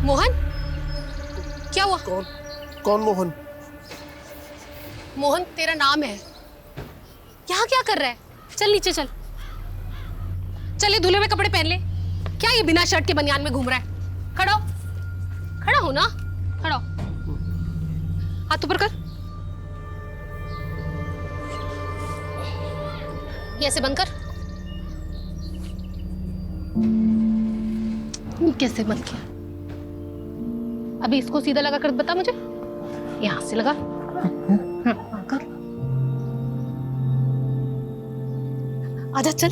मोहन, क्या हुआ? कौन कौन मोहन? मोहन तेरा नाम है। यहाँ क्या कर रहा है? चल नीचे चल। चल ये धुले हुए कपड़े पहन ले। क्या ये बिना शर्ट के बनियान में घूम रहा है? खड़ा हो, खड़ा हो ना, खड़ा हो। हाथ ऊपर कर। ये ऐसे बंद कर। ये कैसे बंद किया? अभी इसको सीधा लगा कर बता मुझे। यहां से लगा। कर। आजा चल,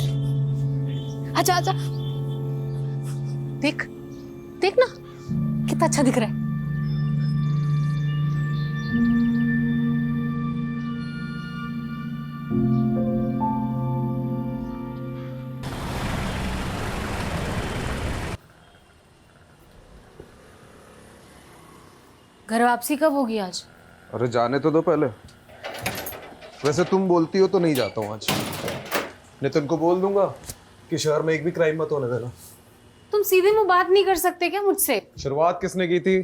आजा आजा। देख देख ना कितना अच्छा दिख रहा है। घर वापसी कब होगी आज? अरे जाने तो दो पहले। वैसे तुम बोलती हो तो नहीं जाता हूँ आज। नितिन को बोल दूंगा कि शहर में एक भी क्राइम मत होने देना। तुम सीधे मुंह बात नहीं कर सकते क्या मुझसे? शुरुआत किसने की थी?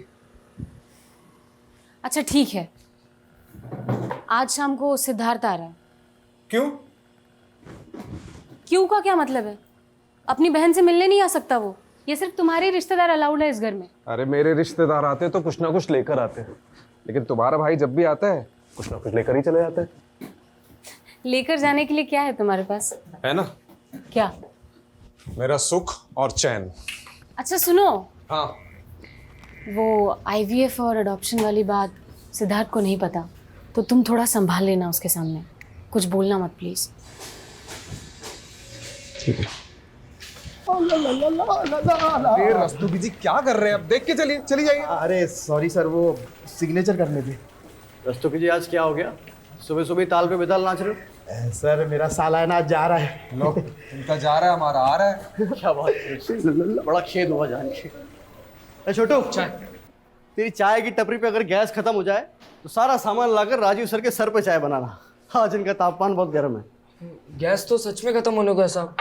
अच्छा ठीक है, आज शाम को सिद्धार्थ आ रहा है। क्यों? क्यों का क्या मतलब है? अपनी बहन से मिलने नहीं आ सकता वो? ये सिर्फ तुम्हारे रिश्तेदार अलाउड है इस घर में। अरे मेरे रिश्तेदार आते हैं तो कुछ ना कुछ लेकर आते हैं, लेकिन तुम्हारा भाई जब भी आता है कुछ ना कुछ लेकर ही चले जाता है। लेकर जाने के लिए क्या है तुम्हारे पास? है ना, क्या? मेरा सुख और चैन। अच्छा सुनो, हाँ। वो IVF और अडॉप्शन वाली बात सिद्धार्थ को नहीं पता, तो तुम थोड़ा संभाल लेना उसके सामने। कुछ बोलना मत प्लीज। ठीक है। अरे रस्तोगी जी क्या कर रहे हैं? अब देख के चलिए, चली जाइए। अरे सॉरी सर, वो सिग्नेचर करने थे। रस्तोगी जी आज क्या हो गया? सुबह सुबह ताल पे बेताल नाच रहे हो? सर मेरा सालाना आज जा रहा है। लो, इनका जा रहा है, हमारा आ रहा है। क्या बात है, बड़ा खेद हुआ जान के। ए छोटू, चाय। तेरी चाय की टपरी पे अगर गैस खत्म हो जाए तो सारा सामान लाकर राजीव सर के सर पे चाय बनाना। आज इनका तापमान बहुत गर्म है। गैस तो सच में खत्म होने को है साहब,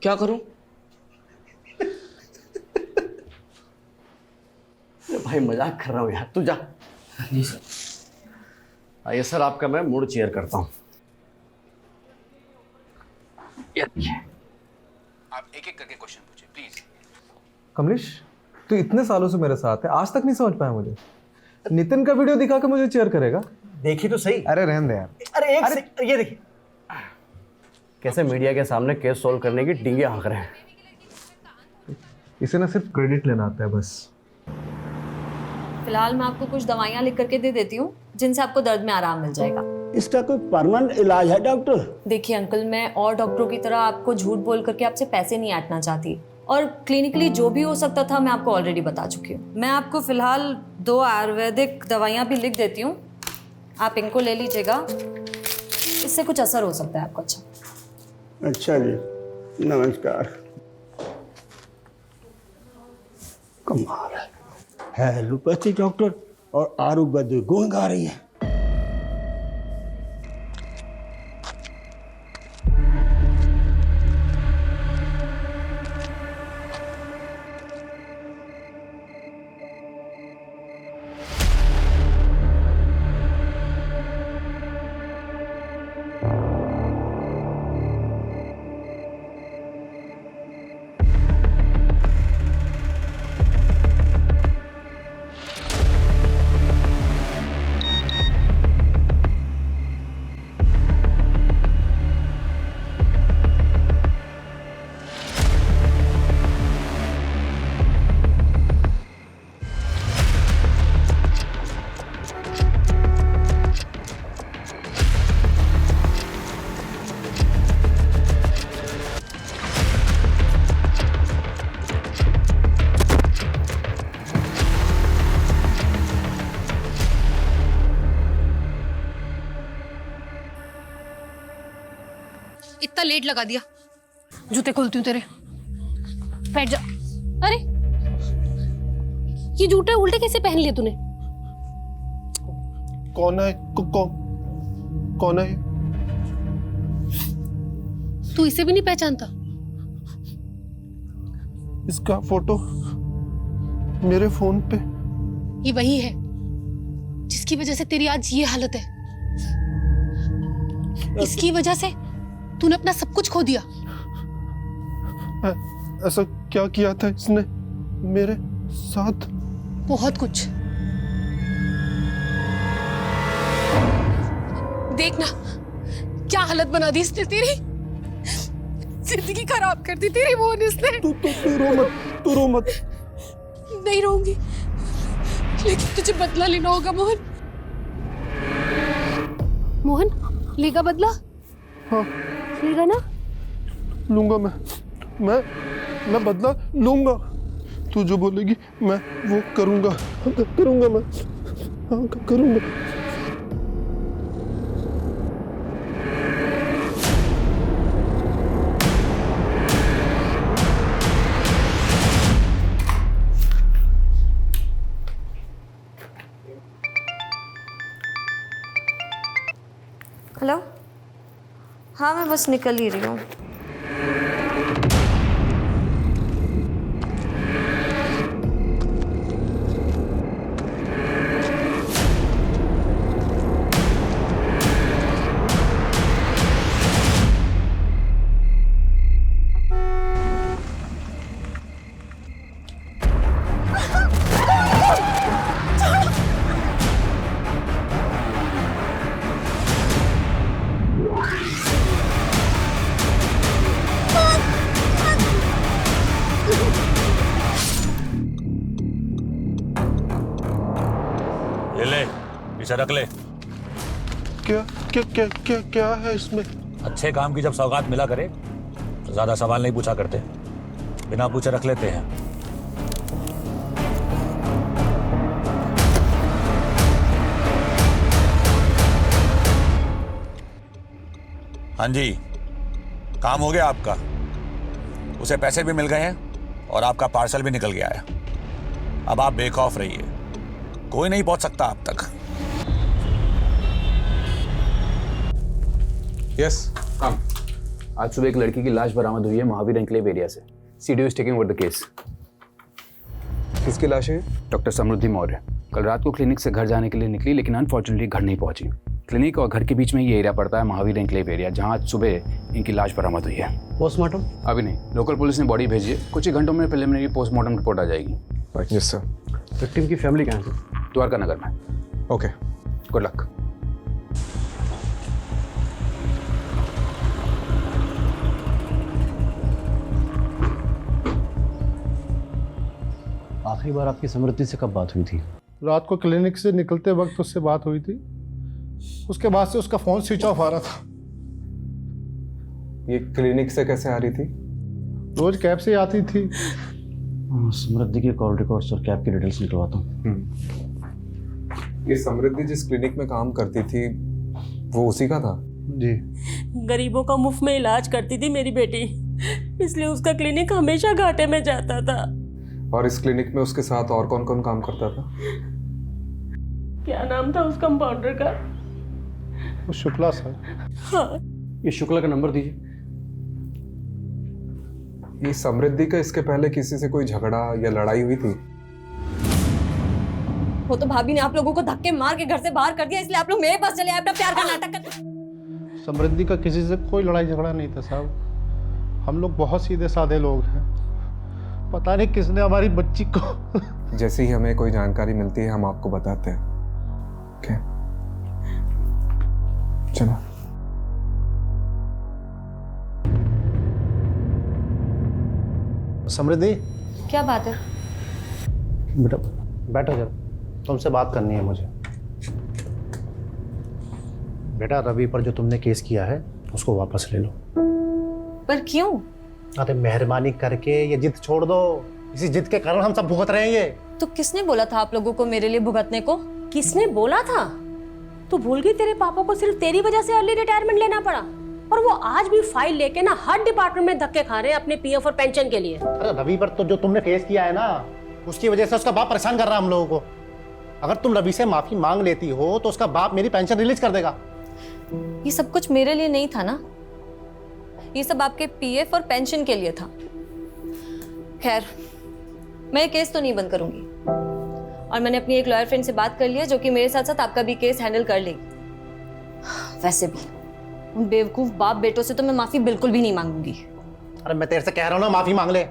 क्या करूं? भाई मजाक कर रहा हूँ यार, तू जा। जी सर। आइए सर, आपका मैं मूड चेयर करता हूँ। आप एक एक करके क्वेश्चन पूछिए प्लीज। कमलेश, तू इतने सालों से मेरे साथ है, आज तक नहीं समझ पाया मुझे। नितिन का वीडियो दिखा के मुझे चेयर करेगा? देखी तो सही। अरे रहने दे यार। अरे ये देखिए कैसे मीडिया के सामने केस सोल्व करने की डींगे हाँक रहे हैं। इसे ना सिर्फ क्रेडिट लेना आता है बस। फिलहाल मैं आपको कुछ दवाइयाँ लिख करके दे देती हूँ जिनसे आपको दर्द में आराम मिल जाएगा। इसका कोई परमानेंट इलाज है डॉक्टर? देखिए अंकल, मैं और डॉक्टरों की तरह आपको झूठ बोल करके आपसे पैसे नहीं ऐंठना चाहती, और क्लिनिकली जो भी हो सकता था मैं आपको ऑलरेडी बता चुकी हूँ। मैं आपको फिलहाल 2 आयुर्वेदिक दवाइयाँ भी लिख देती हूँ, आप इनको ले लीजिएगा, इससे कुछ असर हो सकता है आपको। अच्छा जी, नमस्कार। कमाल है एलोपैथी डॉक्टर और आयुर्वेदिक गुण गा रही है। इतना लेट लगा दिया, जूते खोलती हूँ तेरे। बैठ जा। अरे ये जूते उल्टे कैसे पहन लिए तूने? कौन है? कौन है? तू इसे भी नहीं पहचानता? इसका फोटो मेरे फोन पे ये वही है जिसकी वजह से तेरी आज ये हालत है। इसकी वजह से तूने अपना सब कुछ खो दिया। ऐसा क्या किया था इसने मेरे साथ? बहुत कुछ। देखना क्या हालत बना दी इसने तेरी। जिंदगी खराब कर दी तेरी मोहन इसने। तू रो मत। नहीं रहूंगी, लेकिन तुझे बदला लेना होगा मोहन। मोहन लेगा बदला? हाँ लेगा ना? लूंगा मैं बदला लूंगा। तू जो बोलेगी मैं वो करूंगा मैं। हाँ करूंगा। हेलो, हाँ मैं बस निकल ही रही हूँ। ये ले, इसे रख ले। क्या है इसमें? अच्छे काम की जब सौगात मिला करे तो ज्यादा सवाल नहीं पूछा करते, बिना पूछे रख लेते हैं। हाँ जी, काम हो गया आपका। उसे पैसे भी मिल गए हैं और आपका पार्सल भी निकल गया है। अब आप बेखौफ रहिए, कोई नहीं पहुंच सकता आप तक। Yes come. आज सुबह एक लड़की की लाश बरामद हुई है महावीर एन्क्लेव एरिया से। CDO is taking over the case. किसकी लाश है? डॉक्टर समृद्धि मौर्य कल रात को क्लिनिक से घर जाने के लिए निकली, लेकिन अनफॉर्चुनेटली घर नहीं पहुंची। क्लिनिक और घर के बीच में ये एरिया पड़ता है महावीर एन्क्लेव एरिया, जहां आज सुबह इनकी लाश बरामद हुई है। पोस्टमार्टम अभी नहीं, लोकल पुलिस ने बॉडी भेजी है। कुछ ही घंटों में प्रिलिमिनरी पोस्टमार्टम रिपोर्ट आ जाएगी। Yes sir. विक्टिम की फैमिली कहाँ है? द्वारका नगर में। Okay, good luck. आखिरी बार आपकी समृद्धि से कब बात हुई थी? रात को क्लिनिक से निकलते वक्त उससे बात हुई थी। उसके बाद से उसका फोन स्विच ऑफ आ रहा था। ये क्लिनिक से कैसे आ रही थी? रोज कैब से आती थी। समृद्धि के कॉल रिकॉर्ड्स और कैब की डिटेल्स निकलवाता हूँ। ये समृद्धि जिस क्लिनिक में काम करती थी वो उसी का था? जी। गरीबों का मुफ्त में इलाज करती थी मेरी बेटी, इसलिए उसका क्लिनिक हमेशा घाटे में जाता था। और इस क्लिनिक में उसके साथ और कौन कौन काम करता था? क्या नाम था उस कंपाउंडर का? वो शुक्ला सर। हाँ। ये शुक्ला का नंबर दीजिए। ये समृद्धि का इसके पहले किसी से कोई झगड़ा या लड़ाई हुई थी? वो तो भाभी ने आप लोगों को धक्के मार के घर से बाहर कर दिया, इसलिए आप लोग मेरे पास चले आए अपना प्यार का नाटक कर। समृद्धि का किसी से कोई लड़ाई झगड़ा नहीं था साहब। हम लोग बहुत सीधे साधे लोग हैं। पता नहीं किसने हमारी बच्ची को जैसे ही हमें कोई जानकारी मिलती है हम आपको बताते हैं। ओके, चलो। समृद्धि, क्या बात है? बेटा बैठो जरा, तुमसे बात करनी है मुझे। बेटा रवि पर जो तुमने केस किया है उसको वापस ले लो। पर क्यों? अरे मेहरबानी करके ये जिद छोड़ दो। इसी जिद के कारण हम सब भुगत रहे हैं ये। तो किसने बोला था आप लोगों को मेरे लिए भुगतने को? किसने बोला था? तू भूल गई तेरे पापा को सिर्फ तेरी वजह से अर्ली रिटायरमेंट लेना पड़ा, और वो आज भी फाइल लेके ना हर डिपार्टमेंट में धक्के खा रहे हैं अपने पीएफ और पेंशन के लिए। अरे रवि पर तो जो तुमने केस किया है ना, उसकी वजह से उसका बाप परेशान कर रहा है हम लोगों को। अगर तुम रवि से माफी मांग लेती हो तो उसका बाप मेरी पेंशन रिलीज कर देगा। ये सब कुछ मेरे लिए नहीं था ना, ये सब आपके पीएफ और पेंशन के लिए था। खैर, मैं केस तो नहीं बंद करूंगी। और मैंने अपनी एक लॉयर फ्रेंड से बात कर ली है जो कि मेरे साथ साथ आपका भी केस हैंडल कर लेगी। वैसे भी उन बेवकूफ बाप बेटों से तो मैं माफी बिल्कुल भी नहीं मांगूंगी। अरे मैं तेरे से कह रहा हूँ ना, माफी मांग ले,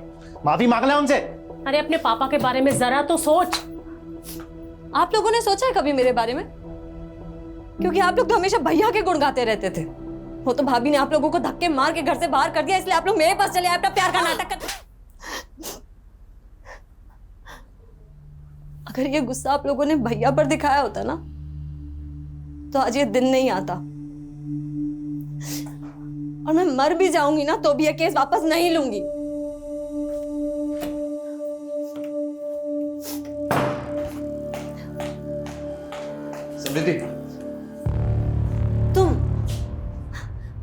माफी मांग ले उनसे। अरे अपने पापा के बारे में जरा तो सोच। आप लोगों ने सोचा है कभी मेरे बारे में? क्योंकि आप लोग तो हमेशा भैया के गुण गाते रहते थे। वो तो भाभी ने आप लोगों को धक्के मार के घर से बाहर कर दिया, इसलिए आप लोग मेरे पास चले आए अपना प्यार का नाटक कर। अगर ये गुस्सा आप लोगों ने भैया पर दिखाया होता ना, तो आज ये दिन नहीं आता। और मैं मर भी जाऊंगी ना तो भी ये केस वापस नहीं लूंगी। समृद्धि, तुम,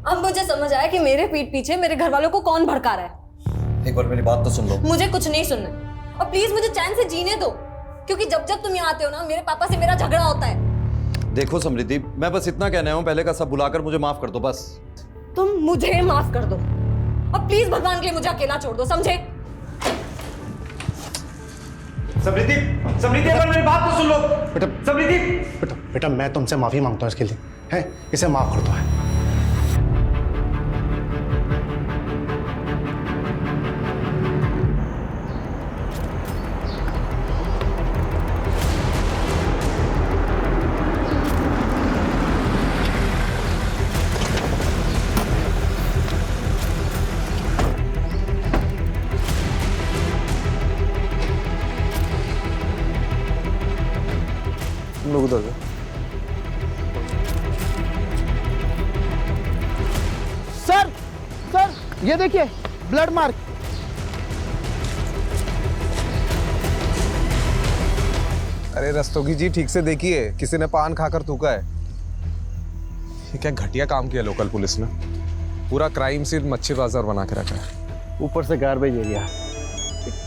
अब मुझे समझ आया कि मेरे पीठ पीछे मेरे घर वालों को कौन भड़का रहा है। एक बार मेरी बात तो सुन लो। मुझे कुछ नहीं सुनना है। और प्लीज मुझे चैन से जीने दो, क्योंकि जब जब तुम यहाँ आते हो ना, मेरे पापा से मेरा झगड़ा होता है। देखो समृद्धि, मैं बस इतना कहना हूँ, पहले का सब भुलाकर मुझे माफ कर दो बस। तुम मुझे माफ कर दो और प्लीज भगवान के लिए मुझे अकेला छोड़ दो, समझे? समृद्धि, समृद्धि एक बार मेरी बात तो सुन लो। बेटा, समृद्धि, बेटा बेटा मैं तुमसे माफी मांगता हूँ इसके लिए, है, इसे माफ कर दो। है तुम लोग उधर जाओ। सर, सर ये देखिए ब्लड मार्क। अरे रस्तोगी जी, ठीक से देखिए, किसी ने पान खाकर थूका है। ये क्या घटिया काम किया लोकल पुलिस ने। पूरा क्राइम सीन मच्छी बाजार बना के रखा है। ऊपर से गार्बेज एरिया।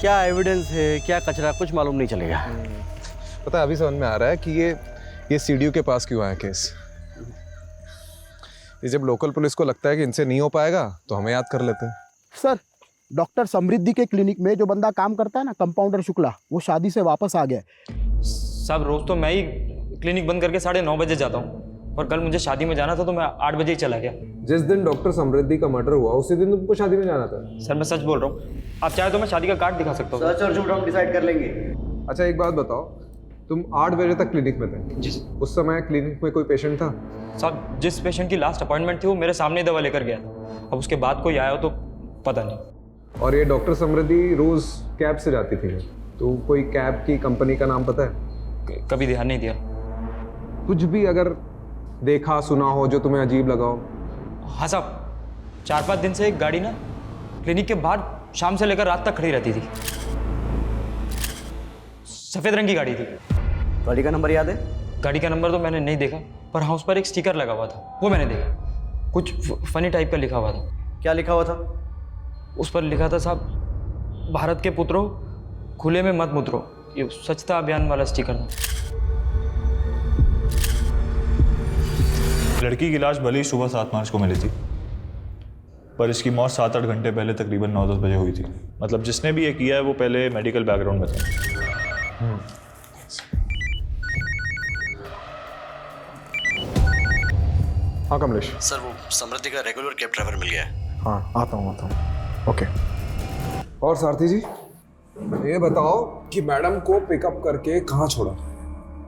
क्या एविडेंस है, क्या कचरा, कुछ मालूम नहीं चलेगा। पता है, अभी समझ में आ रहा है कि ये सीडीओ के पास क्यों आया केस। ये जब लोकल पुलिस को लगता है कि इनसे नहीं हो पाएगा तो हमें याद कर लेते हैं। सर, डॉक्टर समृद्धि के क्लिनिक में जो बंदा काम करता है ना, कंपाउंडर शुक्ला, वो शादी से वापस आ गया। साहब रोज तो मैं ही क्लिनिक बंद करके 9:30 बजे जाता हूँ, और कल मुझे शादी में जाना था तो मैं 8 बजे ही चला गया। जिस दिन डॉक्टर समृद्धि का मर्डर हुआ उसी दिन तुमको शादी में जाना था। सर मैं सच बोल रहा हूँ, आप चाहे तो मैं शादी का कार्ड दिखा सकता हूँ। सच और झूठ हम डिसाइड कर लेंगे। अच्छा एक बात बताओ, तुम 8 बजे तक क्लिनिक में थे? जी। उस समय क्लिनिक में कोई पेशेंट था? साहब जिस पेशेंट की लास्ट अपॉइंटमेंट थी वो मेरे सामने दवा लेकर गया था। अब उसके बाद कोई आया हो तो पता नहीं। और ये डॉक्टर समृद्धि रोज कैब से जाती थी, तो कोई कैब की कंपनी का नाम पता है? कभी ध्यान नहीं दिया। कुछ भी अगर देखा सुना हो जो तुम्हें अजीब लगा हो? हाँ साहब, 4-5 दिन से एक गाड़ी ना क्लिनिक के बाहर शाम से लेकर रात तक खड़ी रहती थी। सफेद रंग की गाड़ी थी। गाड़ी का नंबर याद है? गाड़ी का नंबर तो मैंने नहीं देखा, पर हाँ उस पर एक स्टिकर लगा हुआ था, वो मैंने देखा। कुछ फनी टाइप का लिखा हुआ था। क्या लिखा हुआ था? उस पर लिखा था साहब, भारत के पुत्रों खुले में मत मुतरो। ये स्वच्छता अभियान वाला स्टिकर था। लड़की की लाश भले ही सुबह 7 मार्च को मिली थी, पर इसकी मौत 7-8 घंटे पहले तकरीबन 9-10 बजे हुई थी। मतलब जिसने भी ये किया है वो पहले मेडिकल बैकग्राउंड में था। हाँ कमलेश। सर वो समृद्धि का रेगुलर कैब ड्राइवर मिल गया है। हाँ आता हूँ ओके। और सारथी जी ये बताओ कि मैडम को पिकअप करके कहाँ छोड़ा?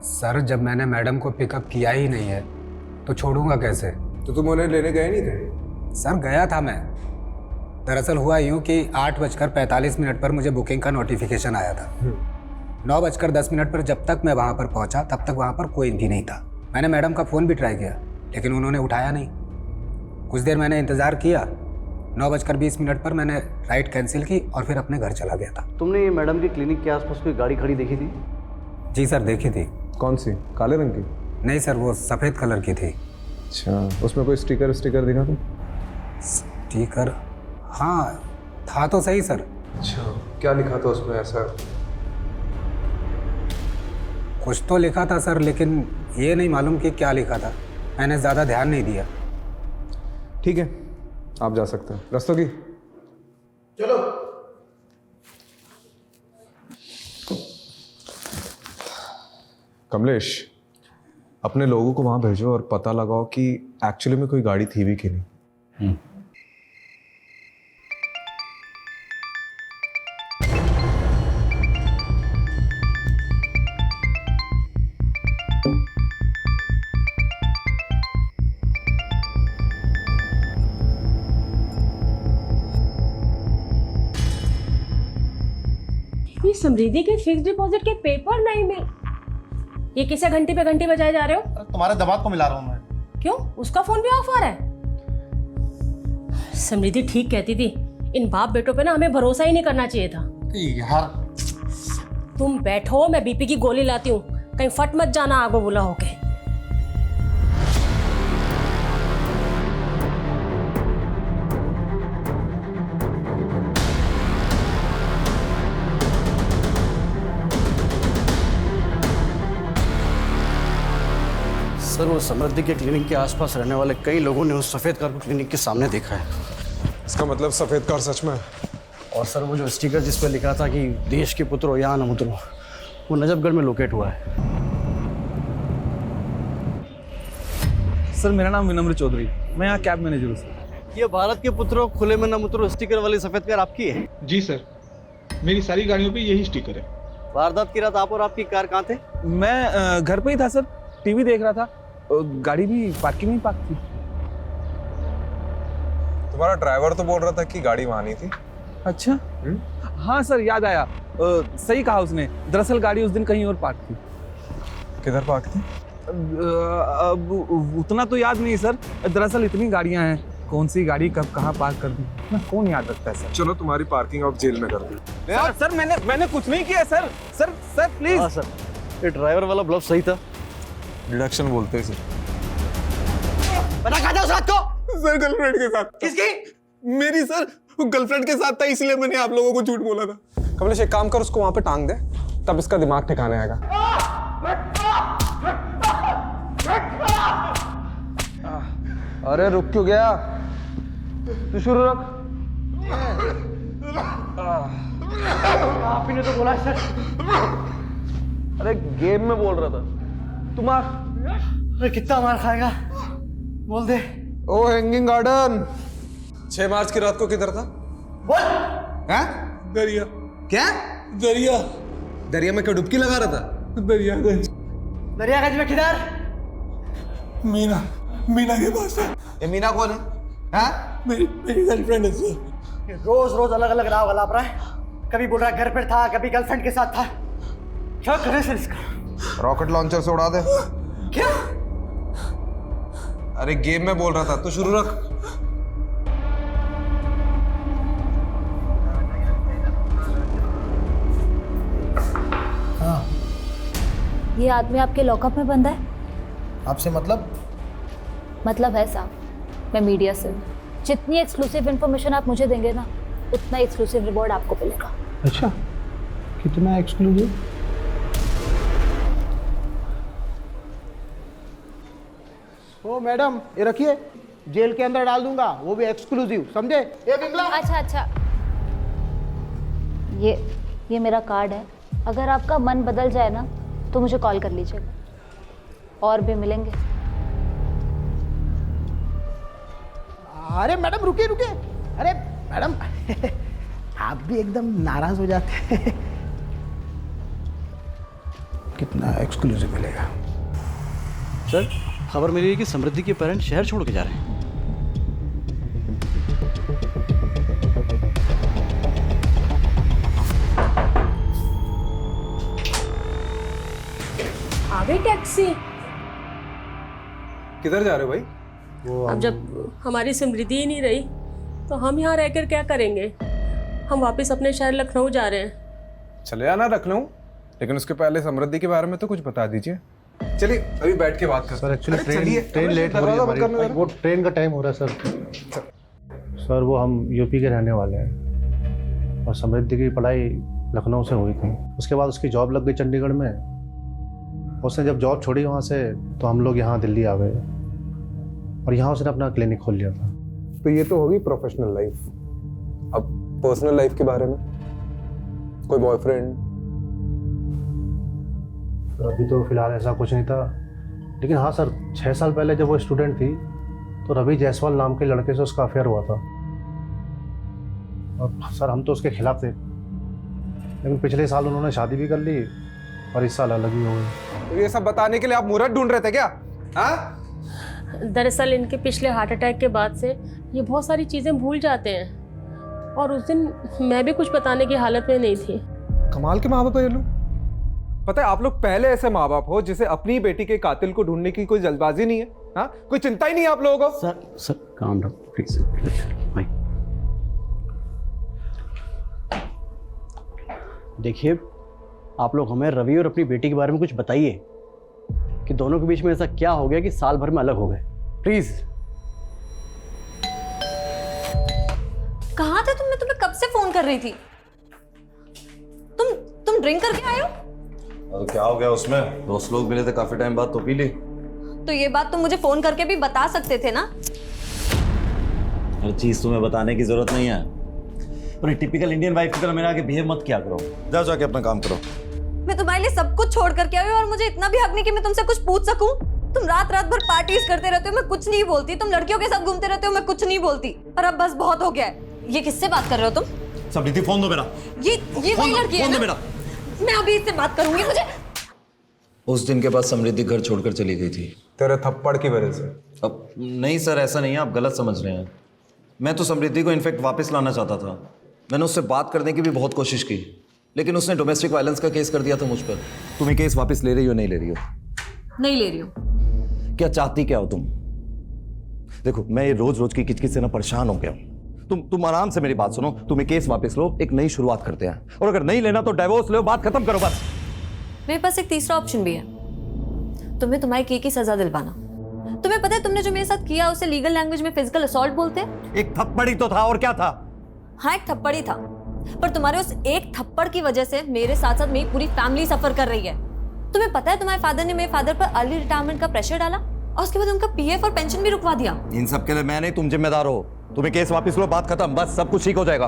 सर जब मैंने मैडम को पिकअप किया ही नहीं है तो छोड़ूंगा कैसे? तो तुम उन्हें लेने गए नहीं थे? सर गया था मैं। दरअसल हुआ यूँ कि 8:45 पर मुझे बुकिंग का नोटिफिकेशन आया था। 9:10 पर जब तक मैं वहाँ पर पहुँचा तब तक वहाँ पर कोई भी नहीं था। मैंने मैडम का फ़ोन भी ट्राई किया लेकिन उन्होंने उठाया नहीं। कुछ देर मैंने इंतज़ार किया। 9:20 पर मैंने राइड कैंसिल की और फिर अपने घर चला गया था। तुमने मैडम की क्लिनिक के आसपास कोई गाड़ी खड़ी देखी थी? जी सर देखी थी। कौन सी? काले रंग की? नहीं सर वो सफ़ेद कलर की थी। अच्छा उसमें कोई स्टिकर दिखा था? स्टिकर हाँ था तो सही सर। अच्छा क्या लिखा था उसमें ऐसा? कुछ तो लिखा था सर लेकिन ये नहीं मालूम कि क्या लिखा था। मैंने ज़्यादा ध्यान नहीं दिया। ठीक है आप जा सकते हैं। रस्तोगी चलो। कमलेश, अपने लोगों को वहां भेजो और पता लगाओ कि एक्चुअली में कोई गाड़ी थी भी कि नहीं। ये समृद्धि के फिक्स डिपॉजिट के पेपर नहीं मिल, ये किसे घंटे पे घंटे बजाए जा रहे हो? तुम्हारे दबाव को मिला रहा हूँ मैं। क्यों? उसका फोन भी ऑफ आ रहा है। समृद्धि ठीक कहती थी, इन बाप बेटों पे ना हमें भरोसा ही नहीं करना चाहिए था। यार तुम बैठो, मैं बीपी की गोली लाती हूँ, कहीं फट मत जाना आगो बुला होके। सर वो समृद्धि के क्लिनिक के आसपास रहने वाले कई लोगों ने उस सफ़ेद कार को क्लिनिक के सामने देखा है। इसका मतलब सफेद कार सच में है? और सर वो जो स्टिकर जिस पर लिखा था कि देश के पुत्र हो यहाँ न उतरो, वो नजफगढ़ में लोकेट हुआ है। सर मेरा नाम विनम्र चौधरी, मैं यहाँ कैब मैनेजर हूँ सर। ये भारत के पुत्रों खुले में न उतरो स्टिकर वाली सफ़ेद कार आपकी है? जी सर, मेरी सारी गाड़ियों पे यही स्टिकर है। वारदात की रात आप और आपकी कार कहाँ थे? मैं घर पे ही था सर, टीवी देख रहा था, गाड़ी भी पार्किंग में पार्क थी। तुम्हारा ड्राइवर तो बोल रहा था कि गाड़ी वहां नहीं थी। अच्छा हाँ सर, याद आया, सही कहा उसने, दरअसल गाड़ी उस दिन कहीं और पार्क थी। किधर पार्क थी? अब उतना तो याद नहीं सर, दरअसल इतनी गाड़ियां हैं, कौन सी गाड़ी कब कहाँ पार्क कर दी ना कौन याद रखता है सर। चलो तुम्हारी पार्किंग अब जेल में कर दी। सर मैंने कुछ नहीं किया सर। Sir please. हाँ सर, ये ड्राइवर वाला ब्लफ सही था। डिडक्शन बोलते हैं सर। पता कहाँ था उस रात को? सर गर्लफ्रेंड के साथ। किसकी? मेरी सर, वो गर्लफ्रेंड के साथ था, इसलिए मैंने आप लोगों को झूठ बोला था। कमलेश एक काम कर, उसको वहां पे टांग दे, तब इसका दिमाग ठिकाने आएगा। अरे रुक क्यों गया? तू शुरू रख। आप ही ने तो बोला सर। अरे गेम में बोल रहा था। तू मार। अरे कितना मार खाएगा? बोल दे। ओ हैंगिंग गार्डन। 6 मार्च की रात को किधर था? बोल। हैं? दरिया। क्या? दरिया। दरिया में क्या डुबकी लगा रहा था? दरियागंज। दरियागंज में किधर? मीना के पास है। ये मीना कौन है? हाँ? मेरी गर्लफ्रेंड है सर। रोज रोज अलग अलग राह वाला रहा है, कभी बोल रहा है घर पर था, कभी गर्लफ्रेंड के साथ था। क्या करे सर इसका? रॉकेट लॉन्चर से उड़ा दे। क्या? अरे गेम में बोल रहा था, तू शुरू रख। हाँ। ये आदमी आपके लॉकअप में बंद है? आपसे मतलब? मतलब है साहब, मैं मीडिया से हूँ। जितनी एक्सक्लूसिव इन्फॉर्मेशन आप मुझे देंगे ना, उतना एक्सक्लूसिव रिवॉर्ड आपको मिलेगा। अच्छा, कितना एक्सक्लूसिव? ओ मैडम, ये रखिए, जेल के अंदर डाल दूंगा, वो भी एक्सक्लूसिव, समझे? ये बिमला। अच्छा, ये मेरा कार्ड है, अगर आपका मन बदल जाए ना तो मुझे कॉल कर लीजिएगा, और भी मिलेंगे। अरे मैडम रुकिए। अरे मैडम आप भी एकदम नाराज हो जाते हैं। कितना एक्सक्लूसिव मिलेगा? सर खबर मिली है कि समृद्धि के पेरेंट्स शहर छोड़ के जा रहे हैं। आ गई टैक्सी। किधर जा रहे हो भाई? अब जब हमारी समृद्धि ही नहीं रही तो हम यहाँ रहकर क्या करेंगे? हम वापस अपने शहर लखनऊ जा रहे हैं। चले आना लखनऊ, लेकिन उसके पहले समृद्धि के बारे में तो कुछ बता दीजिए। चलिए अभी बैठ के बात करते हैं। सर एक्चुअली ट्रेन लेट हो रही है हमारी। वो ट्रेन का टाइम हो रहा है सर, वो हम यूपी के रहने वाले हैं और समृद्धि की पढ़ाई लखनऊ से हुई थी। उसके बाद उसकी जॉब लग गई चंडीगढ़ में। उसने जब जॉब छोड़ी वहाँ से तो हम लोग यहाँ दिल्ली आ गए और यहाँ उसने अपना क्लिनिक खोल लिया था। तो ये तो होगी प्रोफेशनल लाइफ। अब पर्सनल लाइफ के बारे में? कोई बॉयफ्रेंड? अभी तो फिलहाल ऐसा कुछ नहीं था, लेकिन हाँ सर 6 साल पहले जब वो स्टूडेंट थी तो रवि जायसवाल नाम के लड़के से उसका अफेयर हुआ था। और सर हम तो उसके खिलाफ थे, लेकिन पिछले साल उन्होंने शादी भी कर ली और इस साल अलग ही हो गए। तो ये सब बताने के लिए आप मुहूर्त ढूंढ रहे थे क्या? हाँ? दरअसल इनके पिछले हार्ट अटैक के बाद से ये बहुत सारी चीज़ें भूल जाते हैं, और उस दिन मैं भी कुछ बताने की हालत में नहीं थी। कमाल के माँ बाप है ये लोग। पता है आप लोग पहले ऐसे माँ बाप हो जिसे अपनी बेटी के कातिल को ढूंढने की कोई जल्दबाजी नहीं है। हाँ, कोई चिंता ही नहीं है आप लोगों को। सर काम डाउन प्लीज भाई। देखिए आप लोग हमें रवि और अपनी बेटी के बारे में कुछ बताइए कि दोनों के बीच में ऐसा क्या हो गया कि साल भर में अलग हो गए, प्लीज। कहाँ थे तुम? मैं तुम्हें कब से फोन कर रही थी। तुम ड्रिंक करके आए हो? और क्या हो गया उसमें? दोस्त लोग मिले थे काफी टाइम बाद तो पी ली। तो ये बात तुम मुझे फोन करके भी बता सकते थे ना। हर चीज तुम्हें बताने की जरूरत नहीं है। और टिपिकल इंडियन वाइफ की तरह मेरे आगे बिहेव मत किया करो। जाओ जाके अपना काम करो। मैं तुम्हारे लिए सब कुछ छोड़ करके आई हूँ और मुझे इतना भी हक नहीं कि मैं तुमसे कुछ पूछ सकूं। तुम रात रात भर पार्टीज करते रहते हो, मैं कुछ नहीं बोलती। तुम लड़कियों के साथ घूमते रहते हो, मैं कुछ नहीं बोलती। और अब बस बहुत हो गया है। ये किससे बात कर रहे हो तुम? समृद्धि फोन दो मेरा। ये वही लड़की है ना? मैं अभी इससे बात करूंगी। मुझे उस दिन के बाद समृद्धि घर छोड़कर चली गई थी तेरे थप्पड़ की वजह से। अब नहीं सर, ऐसा नहीं है, आप गलत समझ रहे हैं। मैं तो समृद्धि को इनफैक्ट वापस लाना चाहता था। मैंने उससे बात करने की भी बहुत कोशिश की, लेकिन उसने डोमेस्टिक वायलेंस का केस कर दिया था मुझ पर। तुम ये केस वापस ले रही हो नहीं ले रही हो? नहीं ले रही हूँ। क्या चाहती क्या हो तुम? देखो मैं ये रोज रोज की किचकिच से ना परेशान हो गया हूं। तुम आराम से मेरी बात सुनो। तुम ये केस वापस लो, एक नई शुरुआत करते हैं। और अगर नहीं लेना तो डिवोर्स लो, बात खत्म करो बस। मेरे पास एक तीसरा ऑप्शन भी है। तुम्हें तुम्हारी की सजा दिलवाना। तुम्हें पता है तुमने जो मेरे साथ किया उसे लीगल लैंग्वेज में फिजिकल असॉल्ट बोलते हैं। एक थप्पड़ ही तो था, और क्या था? हाँ एक थप्पड़ ही था, पर तुम्हारे उस एक थप्पड़ की वजह से मेरे साथ साथ मेरी पूरी फैमिली सफर कर रही है। तुम्हें पता है तुम्हारे फादर ने मेरे फादर पर अर्ली रिटायरमेंट का प्रेशर डाला और उसके बाद उनका पीएफ और पेंशन भी रुकवा दिया। इन सब के लिए मैं नहीं, तुम जिम्मेदार हो। तुम्हें केस वापस लो, बात खत्म, बस सब कुछ ठीक हो जाएगा।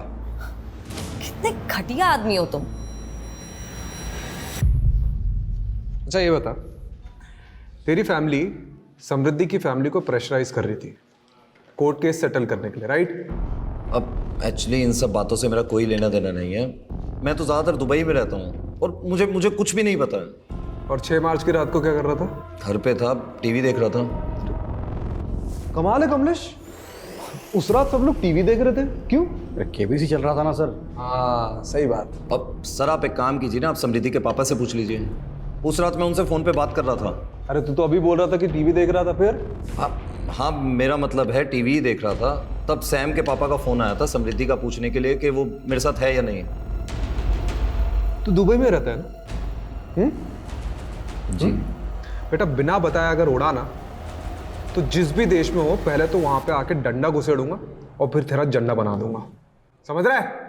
कितने घटिया आदमी हो तुम। अच्छा ये बता, तेरी फैमिली समृद्धि की फैमिली को प्रेशराइज कर रही थी कोर्ट केस सेटल करने के लिए, राइट? अब एक्चुअली इन सब बातों से मेरा कोई लेना देना नहीं है। मैं तो ज़्यादातर दुबई में रहता हूँ और मुझे कुछ भी नहीं पता है। और 6 मार्च की रात को क्या कर रहा था? घर पे था, टीवी देख रहा था। कमाल है कमलेश, उस रात सब लोग टीवी देख रहे थे, क्यों? केबीसी चल रहा था ना सर। हाँ सही बात। अब सर आप एक काम कीजिए ना, आप समृद्धि के पापा से पूछ लीजिए। उस रात मैं उनसे फोन पे बात कर रहा था। अरे तू तो अभी बोल रहा था कि टीवी देख रहा था, फिर? हाँ मेरा मतलब है टीवी ही देख रहा था। तब सैम के पापा का फोन आया था समृद्धि का पूछने के लिए कि वो मेरे साथ है या नहीं। तू दुबई में रहता है ना? जी बेटा, बिना बताया अगर उड़ा ना तो जिस भी देश में हो पहले तो वहां पे आके डंडा घुसेड़ूंगा और फिर तेरा जंडा बना दूंगा, समझ रहा है?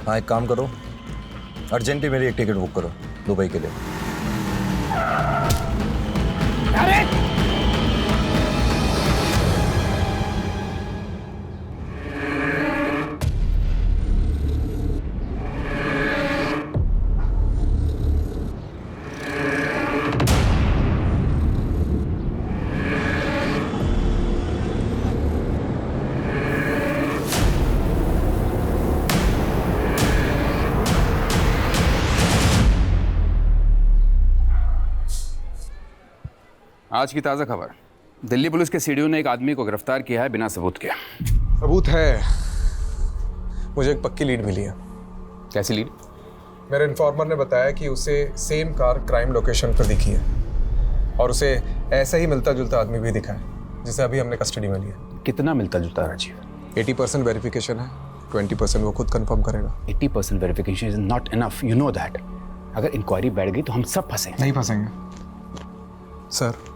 हाँ एक काम करो, अर्जेंटली मेरी एक टिकट बुक करो दुबई के लिए। अरे आज की ताज़ा खबर, दिल्ली पुलिस के सीडीओ ने एक आदमी को गिरफ्तार किया है बिना सबूत के। सबूत है, मुझे एक पक्की लीड मिली है। कैसी लीड? मेरे इन्फॉर्मर ने बताया कि उसे सेम कार क्राइम लोकेशन पर दिखी है और उसे ऐसा ही मिलता जुलता आदमी भी दिखा है जिसे अभी हमने कस्टडी में लिया। कितना मिलता जुलता है राजीव? 80% वेरिफिकेशन है, 20% वो खुद कंफर्म करेगा। 80% verification is not enough, you know that. अगर इंक्वायरी बैठ गई तो हम सब फंसेंगे। नहीं फंसेंगे सर।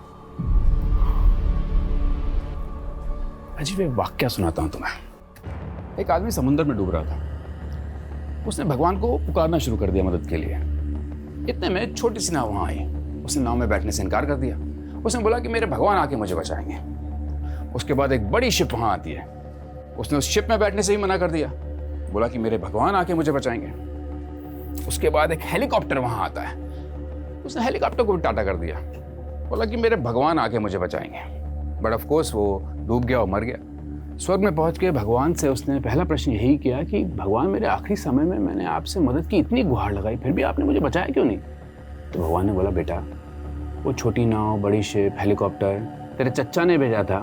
अजीब एक वाक्या सुनाता हूं तुम्हें। एक आदमी समुद्र में डूब रहा था। उसने भगवान को पुकारना शुरू कर दिया मदद के लिए। इतने में छोटी सी नाव वहां आई। उसने नाव में बैठने से इनकार कर दिया। उसने बोला कि मेरे भगवान आके मुझे बचाएंगे। उसके बाद एक बड़ी शिप वहाँ आती है, उसने उस शिप में बैठने से ही मना कर दिया, बोला कि मेरे भगवान आके मुझे बचाएंगे। उसके बाद एक हेलीकॉप्टर वहाँ आता है, उसने हेलीकॉप्टर को भी टाटा कर दिया, बोला कि मेरे भगवान आके मुझे बचाएंगे। बट ऑफ कोर्स वो डूब गया और मर गया। स्वर्ग में पहुंच के भगवान से उसने पहला प्रश्न यही किया कि भगवान, मेरे आखिरी समय में मैंने आपसे मदद की, इतनी गुहार लगाई, फिर भी आपने मुझे बचाया क्यों नहीं? तो भगवान ने बोला, बेटा वो छोटी नाव, बड़ी शिप, हेलीकॉप्टर तेरे चच्चा ने भेजा था,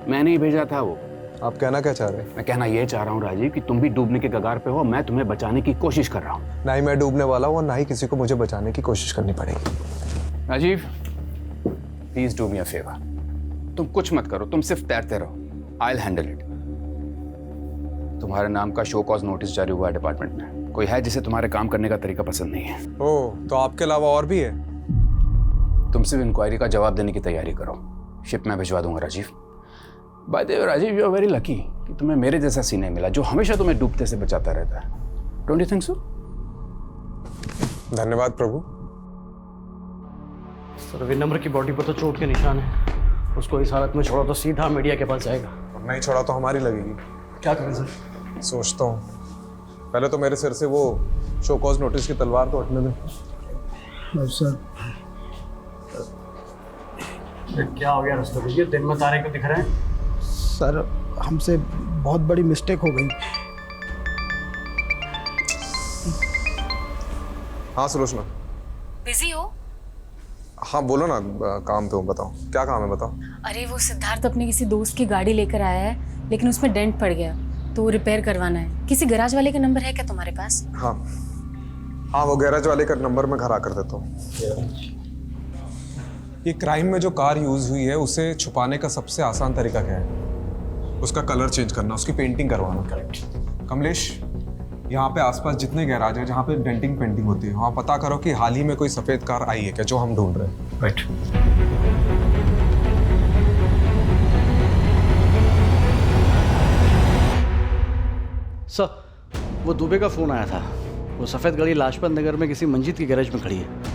मैंने ही भेजा था। वो आप कहना क्या चाह रहे हैं? मैं कहना ये चाह रहा हूँ राजीव कि तुम भी डूबने के कगार पे हो, मैं तुम्हें बचाने की कोशिश कर रहा हूँ। ना ही मैं डूबने वाला हूँ और ना ही किसी को मुझे बचाने की कोशिश करनी पड़ेगी। Rajiv please do me a favour, तुम कुछ मत करो, तुम सिर्फ तैरते रहो, आई विल हैंडल इट। तुम्हारे नाम का शो कॉज नोटिस जारी हुआ है डिपार्टमेंट में। कोई है जिसे तुम्हारे काम करने का तरीका पसंद नहीं है? ओह, तो आपके अलावा और भी है? तुम सिर्फ इंक्वायरी का जवाब देने की तैयारी करो, शिप में भिजवा दूंगा Rajiv. By the way Rajiv, you are very lucky कि तुम्हें मेरे जैसा सीने मिला जो हमेशा तुम्हें डूबते से बचाता रहता है। Don't you think so? धन्यवाद प्रभु। सर विनम्र की बॉडी पर तो चोट के निशान है, उसको इस हालत में छोड़ा तो सीधा मीडिया के पास जाएगा। और नहीं छोड़ा तो हमारी लगेगी। क्या करें सर? सोचता हूँ, पहले तो मेरे सिर से वो शो कॉज नोटिस की तलवार तो हटने दे। सर क्या हो गया रस्तों भैया, दिन में तारे क्यों दिख रहे हैं? सर हमसे बहुत बड़ी मिस्टेक हो गई। हाँ सुलोचना। बिजी हो? हाँ बोलो ना, काम पे हूँ, बताओ क्या काम है, बताओ। अरे वो सिद्धार्थ अपने किसी दोस्त की गाड़ी लेकर आया है, लेकिन उसमें डेंट पड़ गया तो वो रिपेयर करवाना है। किसी गैराज वाले का नंबर है क्या तुम्हारे पास? हाँ हाँ, वो गैराज वाले का नंबर मैं घर आकर देता हूँ। ये क्राइम में जो कार यूज हुई है उसे छुपाने का सबसे आसान तरीका क्या है? उसका कलर चेंज करना, उसकी पेंटिंग करवाना। करेक्ट। कमलेश, यहाँ पे आसपास जितने गैराज हैं जहाँ पे डेंटिंग पेंटिंग होती है, वहाँ पता करो कि हाल ही में कोई सफेद कार आई है क्या जो हम ढूंढ रहे हैं। राइट। सर वो दुबे का फोन आया था, वो सफेद गाड़ी लाजपत नगर में किसी मंजिद के गैराज में खड़ी है।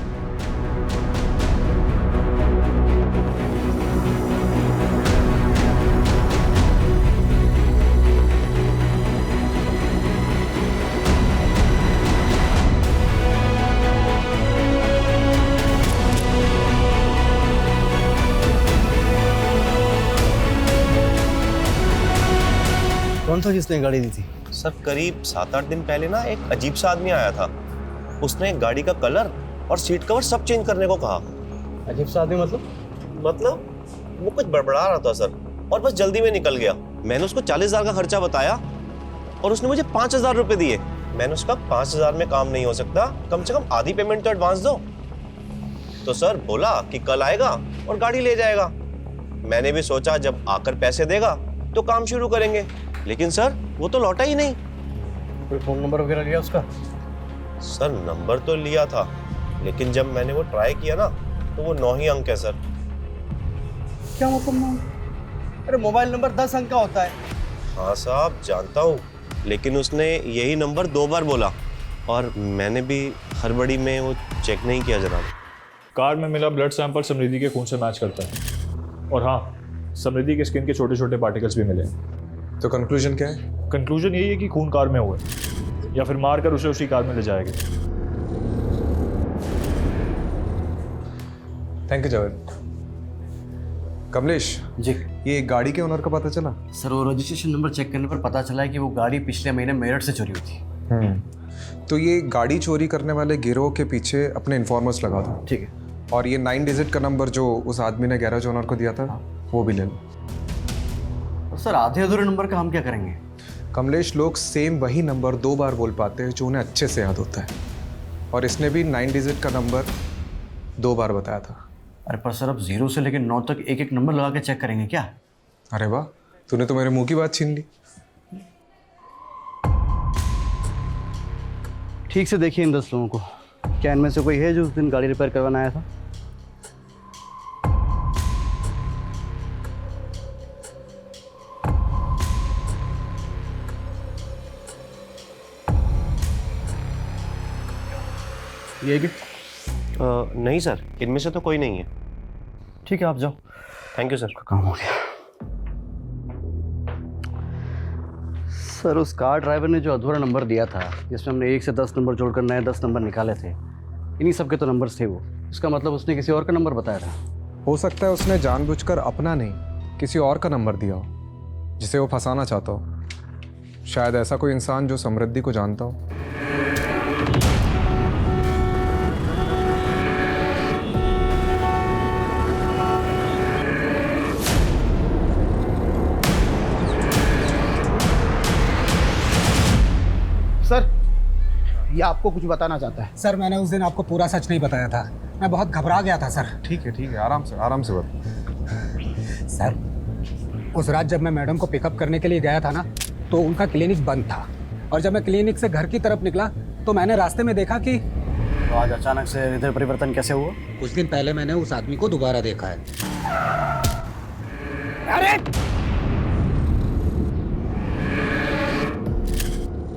कौन सा जिसने गाड़ी दी थी? सर करीब 7-8 दिन पहले ना एक अजीब सा आदमी आया था, उसने गाड़ी का कलर और सीट कवर सब चेंज करने को कहा। अजीब सा आदमी मतलब वो कुछ बड़बड़ा रहा था सर, और बस जल्दी में निकल गया। मैंने उसको 40,000 का खर्चा बताया और उसने मुझे 5,000 रुपए दिए। मैंने उसका 5,000 में काम नहीं हो सकता, कम से कम आधी पेमेंट तो एडवांस दो। तो सर बोला कि कल आएगा और गाड़ी ले जाएगा। मैंने भी सोचा जब आकर पैसे देगा तो काम शुरू करेंगे, लेकिन सर वो तो लौटा ही नहीं। कोई फोन नंबर वगैरह लिया उसका? सर नंबर तो लिया था, लेकिन जब मैंने वो ट्राई किया ना तो वो 9 ही अंक है सर। क्या मतलब 9? अरे मोबाइल नंबर 10 अंक का होता है। हाँ साहब जानता हूँ, लेकिन उसने यही नंबर 2 बार बोला और मैंने भी हड़बड़ी में वो चेक नहीं किया जनाब। कार में मिला ब्लड सैंपल समृद्धि के खून से मैच करता है, और हाँ समृद्धि के स्किन के छोटे छोटे पार्टिकल्स भी मिले। तो कंक्लूजन क्या है? कंक्लूजन यही है कि खून कार में हुआ है, या फिर मारकर उसे उसी कार में ले जाएंगे। Thank you Javed. कमलेश जी, ये गाड़ी के ओनर का पता चला? सर वो रजिस्ट्रेशन नंबर चेक करने पर पता चला है कि वो गाड़ी पिछले महीने मेरठ से चोरी हुई थी। तो ये गाड़ी चोरी करने वाले गिरोह के पीछे अपने इन्फॉर्मर्स लगा दो। ठीक है। और ये 9 डिजिट का नंबर जो उस आदमी ने गैराज ओनर को दिया था वो भी ले लो। सर आधे अधूरे नंबर का हम क्या करेंगे? कमलेश, लोग सेम वही नंबर 2 बार बोल पाते हैं जो उन्हें अच्छे से याद होता है, और इसने भी 9 डिजिट का नंबर 2 बार बताया था। अरे पर सर अब 0 से लेकर 9 तक एक एक नंबर लगा के चेक करेंगे क्या? अरे वाह, तूने तो मेरे मुंह की बात छीन ली। ठीक से देखिए इन 10 लोगों को, क्या इनमें से कोई है जो उस दिन गाड़ी रिपेयर करवाना आया था? ये भी नहीं सर, इनमें से तो कोई नहीं है। ठीक है आप जाओ। Thank you sir. काम हो गया। सर उस कार ड्राइवर ने जो अधूरा नंबर दिया था जिसमें हमने 1 से 10 नंबर जोड़कर नए 10 नंबर निकाले थे, इन्हीं सब के तो नंबर्स थे वो। इसका मतलब उसने किसी और का नंबर बताया था। हो सकता है उसने जानबूझकर अपना नहीं किसी और का नंबर दिया हो जिसे वो फंसाना चाहता हो। शायद ऐसा कोई इंसान जो समृद्धि को जानता हो। सर ये आपको कुछ बताना चाहता है। सर मैंने उस दिन आपको पूरा सच नहीं बताया था, मैं बहुत घबरा गया था सर। ठीक है आराम से बता। सर उस रात जब मैं मैडम को पिकअप करने के लिए गया था ना, तो उनका क्लिनिक बंद था, और जब मैं क्लिनिक से घर की तरफ निकला तो मैंने रास्ते में देखा कि तो आज अचानक से हृदय परिवर्तन कैसे हुआ? कुछ दिन पहले मैंने उस आदमी को दोबारा देखा है। अरे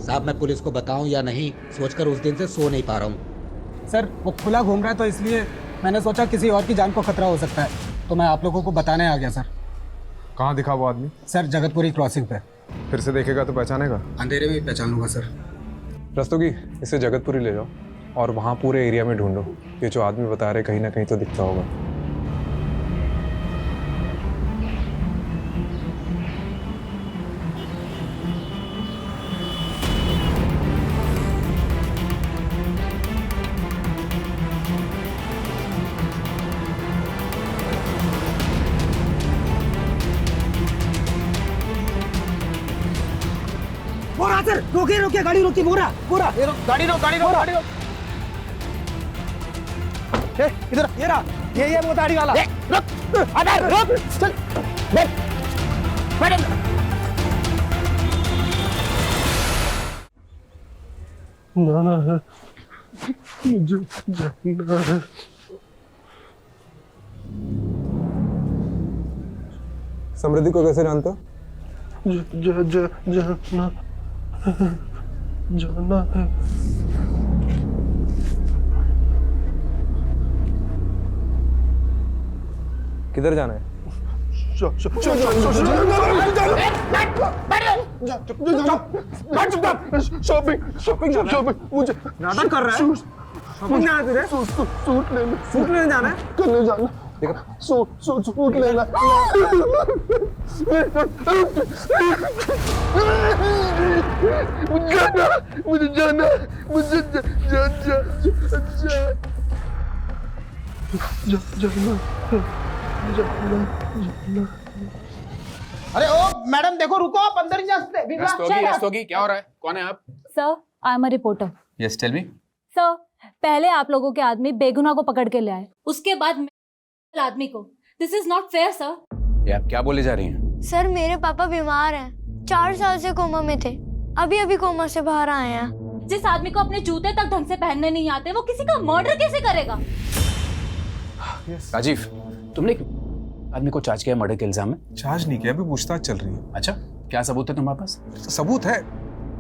साहब मैं पुलिस को बताऊं या नहीं सोचकर उस दिन से सो नहीं पा रहा हूँ। सर वो खुला घूम रहा है तो इसलिए मैंने सोचा किसी और की जान को खतरा हो सकता है, तो मैं आप लोगों को बताने आ गया सर। कहाँ दिखा वो आदमी? सर जगतपुरी क्रॉसिंग पे। फिर से देखेगा तो पहचानेगा? अंधेरे में ही पहचान लूंगा सर। रस्तोगी इसे जगतपुरी ले जाओ और वहाँ पूरे एरिया में ढूंढो। ये जो आदमी बता रहे कहीं ना कहीं तो दिखता होगा। बोरा सर, रोकिए गाड़ी रोकिए। बोरा गाड़ी रोक इधर ये रहा, ये वो गाड़ी वाला। रुक चल बैठ। जाना है मुझे, जाना है। समृद्धि को कैसे जानते हो? जाना है। किधर जाना है? शॉपिंग मुझे नाटक कर रहा है। शॉपिंग जाना है तुझे? सूट लेने जाना है? करने जाना। सूट लेना। मुझे जाना। अरे ओ मैडम देखो, रुको, आप अंदर ही जा सकते। रस्तोगी क्या हो रहा है? कौन है आप? Sir I am a reporter. Yes tell me. Sir पहले आप लोगों के आदमी बेगुनाह को पकड़ के ले आए, उसके बाद आदमी को। This is not fair sir. ये आप क्या बोले जा रही हैं? सर मेरे पापा बीमार हैं, 4 साल से कोमा में थे, अभी कोमा से बाहर आए हैं। जिस आदमी को अपने जूते तक ढंग से पहनने नहीं आते, वो किसी का मर्डर कैसे करेगा? राजीव, तुमने आदमी को चार्ज किया मर्डर के इल्जाम में? चार्ज नहीं किया, अभी पूछताछ चल रही है। अच्छा, क्या सबूत है तुम्हारे पास? सबूत है,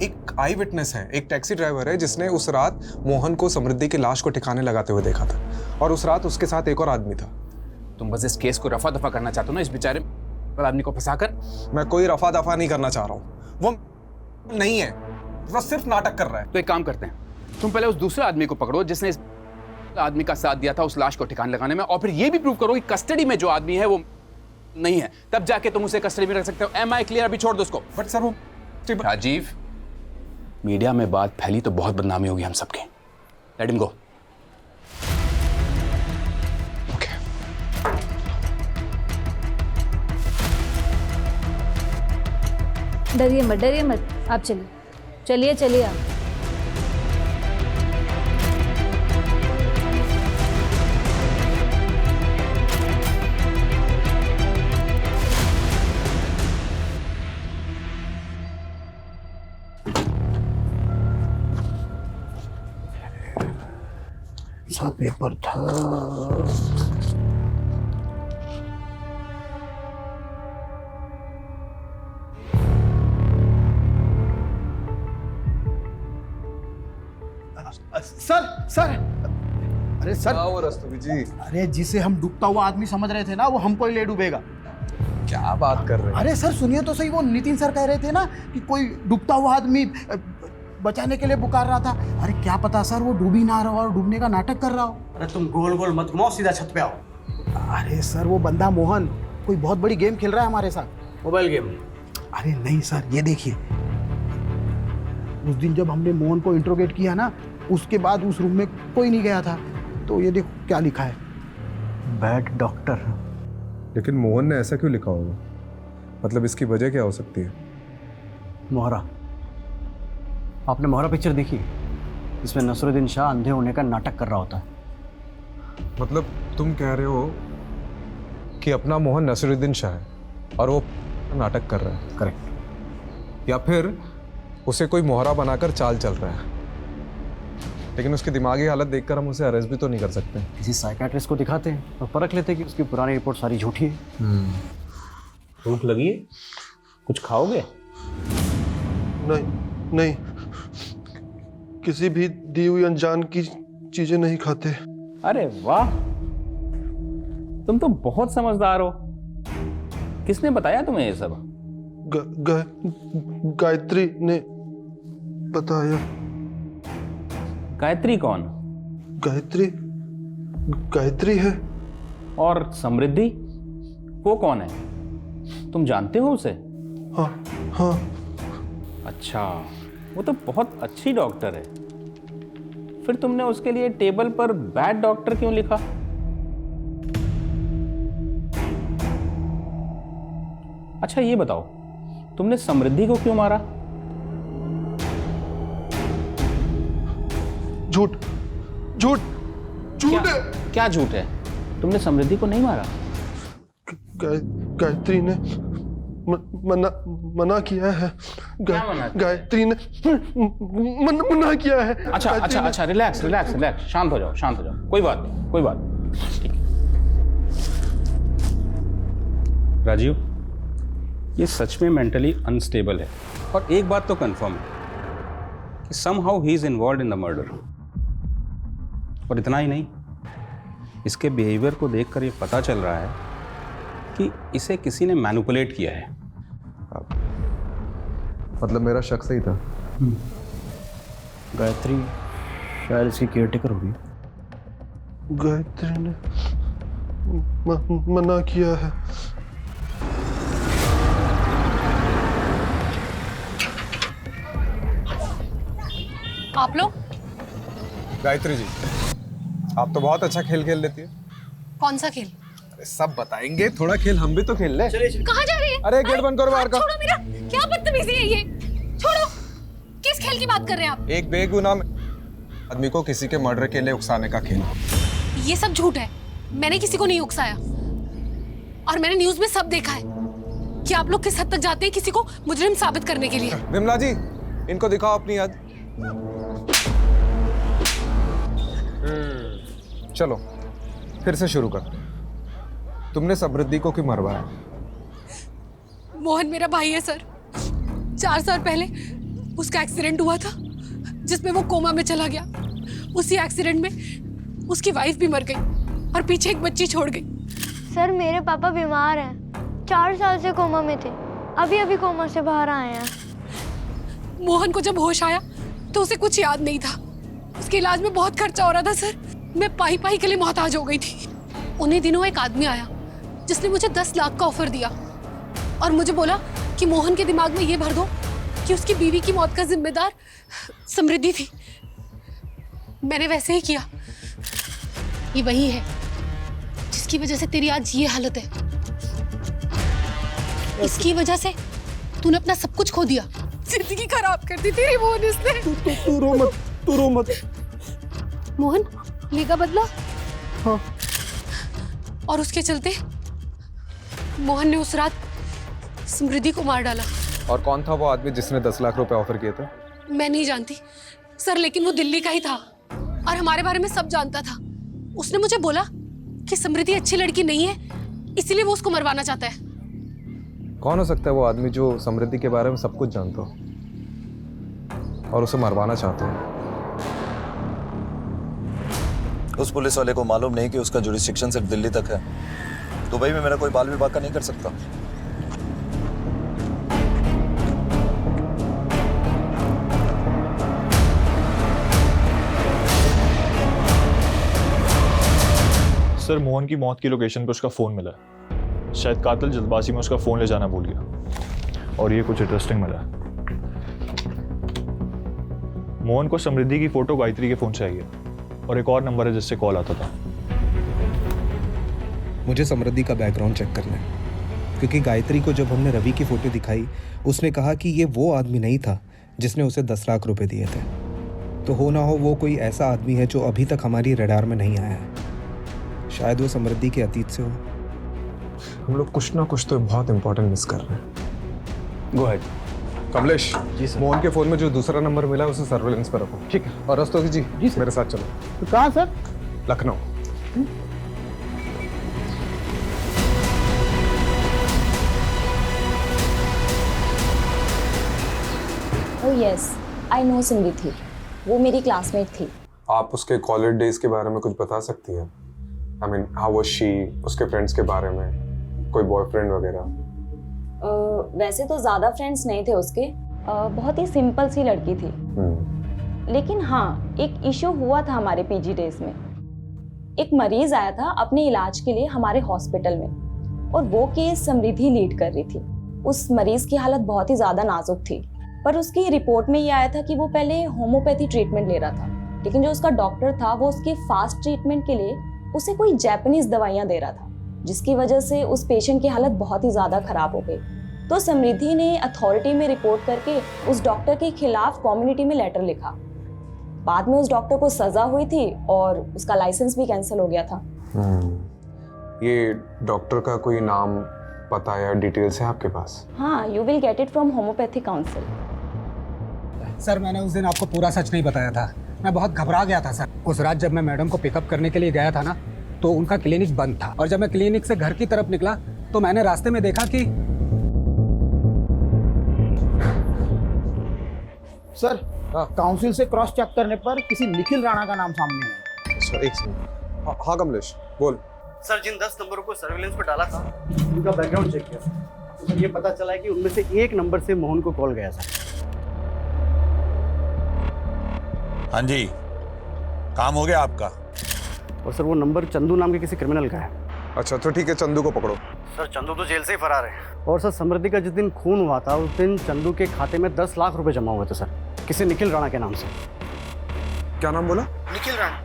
एक आई विटनेस है, एक टैक्सी ड्राइवर है जिसने उस रात मोहन को समृद्धि की लाश को ठिकाने लगाते हुए देखा था, और उस रात उसके साथ एक और आदमी था। तुम बस इस केस को रफा दफा करना चाहते हो ना, इस बेचारे आदमी को फंसाकर? मैं कोई रफा दफा नहीं करना चाह रहा हूँ, वो नहीं है, वो सिर्फ नाटक कर रहा है। तो एक काम करते हैं, तुम पहले उस दूसरे आदमी को पकड़ो जिसने इस आदमी का साथ दिया था उस लाश को ठिकाने लगाने में, और फिर ये भी प्रूव करो कि कस्टडी में जो आदमी है वो नहीं है, तब जाके तुम उसे कस्टडी में रख सकते हो। Am I clear? अभी छोड़ दो उसको। बट सर वो राजीव, मीडिया में बात फैली तो बहुत बदनामी होगी हम सबकी। Let him go. डरिए मत, आप चलिए आप। सा पेपर था। सर अरे सर, रस्तोगी जी, अरे जिसे हम डूबता हुआ आदमी समझ रहे थे ना, वो हमको ही ले डूबेगा। क्या बात कर रहे हैं? अरे सर सुनिए तो सही, वो नितिन सर कह रहे थे ना कि कोई डूबता हुआ आदमी बचाने के लिए पुकार रहा था। अरे क्या पता सर वो डूब ही ना रहा हो और डूबने का नाटक कर रहा हो। अरे तुम गोल गोल मत घुमाओ, सीधा छत पे आओ। अरे सर वो बंदा मोहन कोई बहुत बड़ी गेम खेल रहा है हमारे साथ। Mobile game? अरे नहीं सर, ये देखिए, उस दिन जब हमने मोहन को इंट्रोगेट किया ना, उसके बाद उस रूम में कोई नहीं गया था। तो ये देखो क्या लिखा है, बैड डॉक्टर। लेकिन मोहन ने ऐसा क्यों लिखा होगा? मतलब इसकी वजह क्या हो सकती है? मोहरा, आपने मोहरा पिक्चर देखी? इसमें नसरुद्दीन शाह अंधे होने का नाटक कर रहा होता है। मतलब तुम कह रहे हो कि अपना मोहन नसरुद्दीन शाह है और वो नाटक कर रहा है? करेक्ट। या फिर उसे कोई मोहरा बनाकर चाल चल रहा है, लेकिन उसकी दिमागी हालत देखकर हम उसे अरेस्ट भी तो नहीं कर सकते। किसी साइकेट्रिस्ट को दिखाते हैं और परख लेते हैं कि उसकी पुरानी रिपोर्ट सारी झूठी है। भूख लगी है? कुछ खाओगे? नहीं, किसी भी दी हुई अनजान की चीजें नहीं खाते। अरे वाह, तुम तो बहुत समझदार हो। किसने बताया तुम्हें ये सब? गायत्री ने बताया। गायत्री कौन? गायत्री है। और समृद्धि, वो कौन है? तुम जानते हो उसे? हाँ। अच्छा, वो तो बहुत अच्छी डॉक्टर है। फिर तुमने उसके लिए टेबल पर बैड डॉक्टर क्यों लिखा? अच्छा ये बताओ, तुमने समृद्धि को क्यों मारा? झूठ है। क्या झूठ है? तुमने समृद्धि को नहीं मारा? गायत्री ने मना किया है। गायत्री ने मना किया है। अच्छा, रिलैक्स, शांत हो जाओ। कोई बात नहीं। ठीक है राजीव, ये सच में मेंटली अनस्टेबल है और एक बात तो कंफर्म है कि somehow he is involved in the murder. और इतना ही नहीं, इसके बिहेवियर को देखकर ये पता चल रहा है कि इसे किसी ने मैनिपुलेट किया है। मतलब मेरा शक सही था। गायत्री शायद इसकी केयरटेकर होगी। गायत्री ने मना किया है। आप लोग? गायत्री जी, आप तो बहुत अच्छा खेल खेल लेती है। कौन सा खेल? अरे सब बताएंगे, थोड़ा खेल हम भी तो खेल ले। कहाँ जा रही है? अरे गेट बंद करो बाहर का। छोड़ो मेरा, क्या बदतमीजी है ये? छोड़ो। किस खेल की बात कर रहे हैं आप? एक बेगुनाह आदमी को किसी के मर्डर के लिए उकसाने का खेल। ये सब झूठ है। मैंने किसी को नहीं उकसाया और मैंने न्यूज में सब देखा है कि आप लोग किस हद तक जाते हैं किसी को मुजरिम साबित करने के लिए। विमला जी, इनको दिखाओ अपनी याद। चलो फिर से शुरू कर। तुमने समृद्धि को क्यों मरवाया? मोहन मेरा भाई है सर। 4 साल पहले उसका एक्सीडेंट हुआ था जिसमें वो कोमा में चला गया। उसी एक्सीडेंट में उसकी वाइफ भी मर गई और पीछे एक बच्ची छोड़ गई। सर मेरे पापा बीमार हैं, 4 साल से कोमा में थे, अभी कोमा से बाहर आए हैं। मोहन को जब होश आया तो उसे कुछ याद नहीं था। उसके इलाज में बहुत खर्चा हो रहा था सर। मैं पाई के लिए मोहताज हो गई थी। उन्हीं दिनों एक आदमी आया जिसने मुझे 10 लाख का ऑफर दिया और मुझे बोला कि मोहन के दिमाग में ये भर दो कि उसकी बीवी की मौत का जिम्मेदार समृद्धि थी। मैंने वैसे ही किया। ये वही है जिसकी वजह से तेरी आज ये हालत है। इसकी वजह से तूने अपना सब कुछ खो दिया। जिंदगी खराब कर दी तेरी मोहन इसने। तू रो मत। मोहन लेगा बदला? हाँ। और उसके चलते मोहन ने उस रात समृद्धि को मार डाला। और कौन था वो आदमी जिसने 10 लाख रुपए ऑफर किए थे? मैं नहीं जानती सर, लेकिन वो दिल्ली का ही था और हमारे बारे में सब जानता था। उसने मुझे बोला कि समृद्धि अच्छी लड़की नहीं है, इसीलिए वो उसको मरवाना चाहता है। कौन हो सकता है वो आदमी जो समृद्धि के बारे में सब कुछ जानता हो और उसे मरवाना चाहता है? उस पुलिस वाले को मालूम नहीं कि उसका जुरिस्डिक्शन सिर्फ दिल्ली तक है। दुबई में मेरा कोई बाल विभाग का नहीं कर सकता। सर मोहन की मौत की लोकेशन पे उसका फ़ोन मिला है। शायद कातिल जल्दबाजी में उसका फ़ोन ले जाना भूल गया। और ये कुछ इंटरेस्टिंग मिला है। मोहन को समृद्धि की फ़ोटो गायत्री के फ़ोन से आई है और एक और नंबर है जिससे कॉल आता था। मुझे समृद्धि का बैकग्राउंड चेक करना है, क्योंकि गायत्री को जब हमने रवि की फ़ोटो दिखाई उसने कहा कि ये वो आदमी नहीं था जिसने उसे 10 लाख रुपए दिए थे। तो हो ना हो वो कोई ऐसा आदमी है जो अभी तक हमारी रडार में नहीं आया है। शायद वो समृद्धि के अतीत से हो। हम लोग कुछ ना कुछ तो बहुत इंपॉर्टेंट मिस कर रहे हैं। Go ahead. Kamlesh ji sir, Mohan के फोन में जो दूसरा नंबर मिला है उसे सर्वेलेंस पर रखो। ठीक है। और रस्तोगी जी मेरे साथ चलो। तो कहाँ sir? Lucknow. Oh yes, I know Samriddhi, वो मेरी क्लासमेट थी। आप उसके कॉलेज डेज के बारे में कुछ बता सकती हैं? I mean how was she, उसके फ्रेंड्स के बारे में, कोई बॉयफ्रेंड वगैरह? वैसे तो ज़्यादा फ्रेंड्स नहीं थे उसके, बहुत ही सिंपल सी लड़की थी। लेकिन हाँ, एक इशू हुआ था हमारे पीजी डेज में। एक मरीज आया था अपने इलाज के लिए हमारे हॉस्पिटल में, और वो केस समृद्धि लीड कर रही थी। उस मरीज की हालत बहुत ही ज़्यादा नाजुक थी, पर उसकी रिपोर्ट में ये आया था कि वो पहले होम्योपैथी ट्रीटमेंट ले रहा था, लेकिन जो उसका डॉक्टर था वो उसके फास्ट ट्रीटमेंट के लिए उसे कोई जापानीज दवाइयाँ दे रहा था, जिसकी वजह से उस पेशेंट की हालत बहुत ही ज़्यादा खराब हो गई। तो समृद्धि ने अथॉरिटी में रिपोर्ट करके उस डॉक्टर के खिलाफ कम्युनिटी में लेटर लिखा। बाद में उस डॉक्टर को सज़ा हुई थी और उसका लाइसेंस भी कैंसिल हो गया था। ये डॉक्टर का कोई नाम, पता या डिटेल्स है आपके पास? हाँ, you will get it from homeopathy council. Sir मैंने उस दिन आपको पूरा सच नहीं बताया था, मैं बहुत घबरा गया था सर। उस रात जब मैं मैडम को पिकअप करने के लिए गया था ना, तो उनका क्लिनिक बंद था, और जब मैं क्लिनिक से घर की तरफ निकला तो मैंने रास्ते में देखा कि सर काउंसिल से क्रॉस चेक करने पर किसी निखिल राणा का नाम सामने आया। सर एक सेकंड। हाँ कमलेश बोल। सर जिन 10 नंबरों को सर्विलेंस पर डाला था उनका बैकग्राउंड चेक किया तो सर ये पता चला है कि उनमें से एक नंबर से मोहन को कॉल गया था। हाँ जी, काम हो गया आपका? और सर वो नंबर चंदू नाम के किसी क्रिमिनल का है। अच्छा तो ठीक है, चंदू को पकड़ो। सर चंदू तो जेल से ही फरार है। और सर समृद्धि का जिस दिन खून हुआ था उस दिन चंदू के खाते में 10 लाख रुपए जमा हुए थे सर, किसी निखिल राणा के नाम से। क्या नाम बोला? निखिल राणा।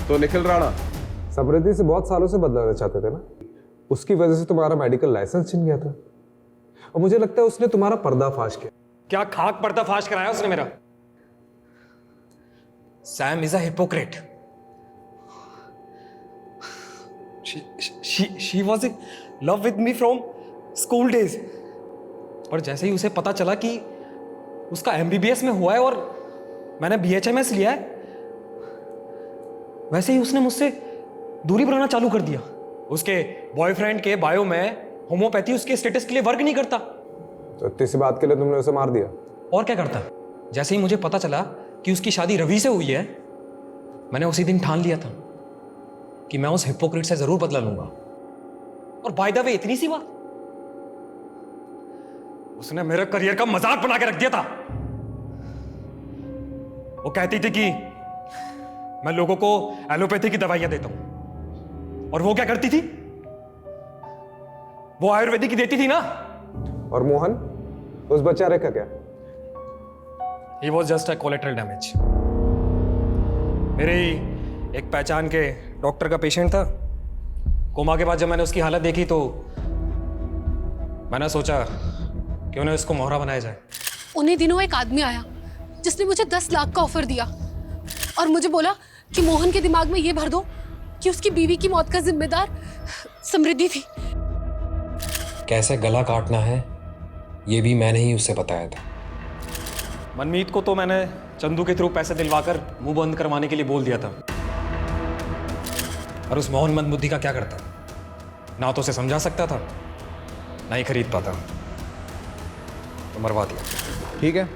तो निखिल राणा समृद्धि से बहुत सालों से बदलाना चाहते थे ना, उसकी वजह से तुम्हारा मेडिकल लाइसेंस छिन गया था, और मुझे लगता है उसने तुम्हारा पर्दाफाश किया। क्या खाक पर्दाफाश कराया उसने मेरा? Sam is a hypocrite. She was in love with me from school days, और जैसे ही उसे पता चला कि उसका MBBS में हुआ है और मैंने BHMS लिया है, वैसे ही उसने मुझसे दूरी बनाना चालू कर दिया। उसके बॉयफ्रेंड के बायो में होम्योपैथी उसके स्टेटस के लिए वर्क नहीं करता। तो इतनी सी बात के लिए तुमने उसे मार दिया? और क्या करता? जैसे ही मुझे पता चला कि उसकी शादी रवि से हुई है, मैंने उसी दिन ठान लिया था कि मैं उस हिपोक्रेट से जरूर बदला लूंगा। और बाय द वे इतनी सी बात, उसने मेरे करियर का मजाक बना के रख दिया था। वो कहती थी कि मैं लोगों को एलोपैथी की दवाइयां देता हूं, और वो क्या करती थी? वो आयुर्वेदिक की देती थी ना। और मोहन, उस बेचारे का क्या? He was just a collateral damage. मेरे ही एक पहचान के डॉक्टर का पेशेंट था। कोमा के बाद जब मैंने उसकी हालत देखी तो मैंने सोचा क्यों ना इसको मोहरा बनाया जाए। उन्हीं दिनों एक आदमी आया जिसने मुझे 10 लाख का ऑफर दिया और मुझे बोला कि मोहन के दिमाग में ये भर दो कि उसकी बीवी की मौत का जिम्मेदार समृद्धि थी। कैसे गला काटना है ये भी मैंने ही उसे बताया था। मनमीत को तो मैंने चंदू के थ्रू पैसे दिलवाकर मुंह बंद करवाने के लिए बोल दिया था, और उस मोहन मंदबुद्धि का क्या करता? ना तो उसे समझा सकता था, ना ही खरीद पाता, तो मरवा दिया। ठीक है,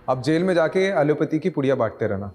अब जेल में जाके एलोपैथी की पुड़िया बांटते रहना।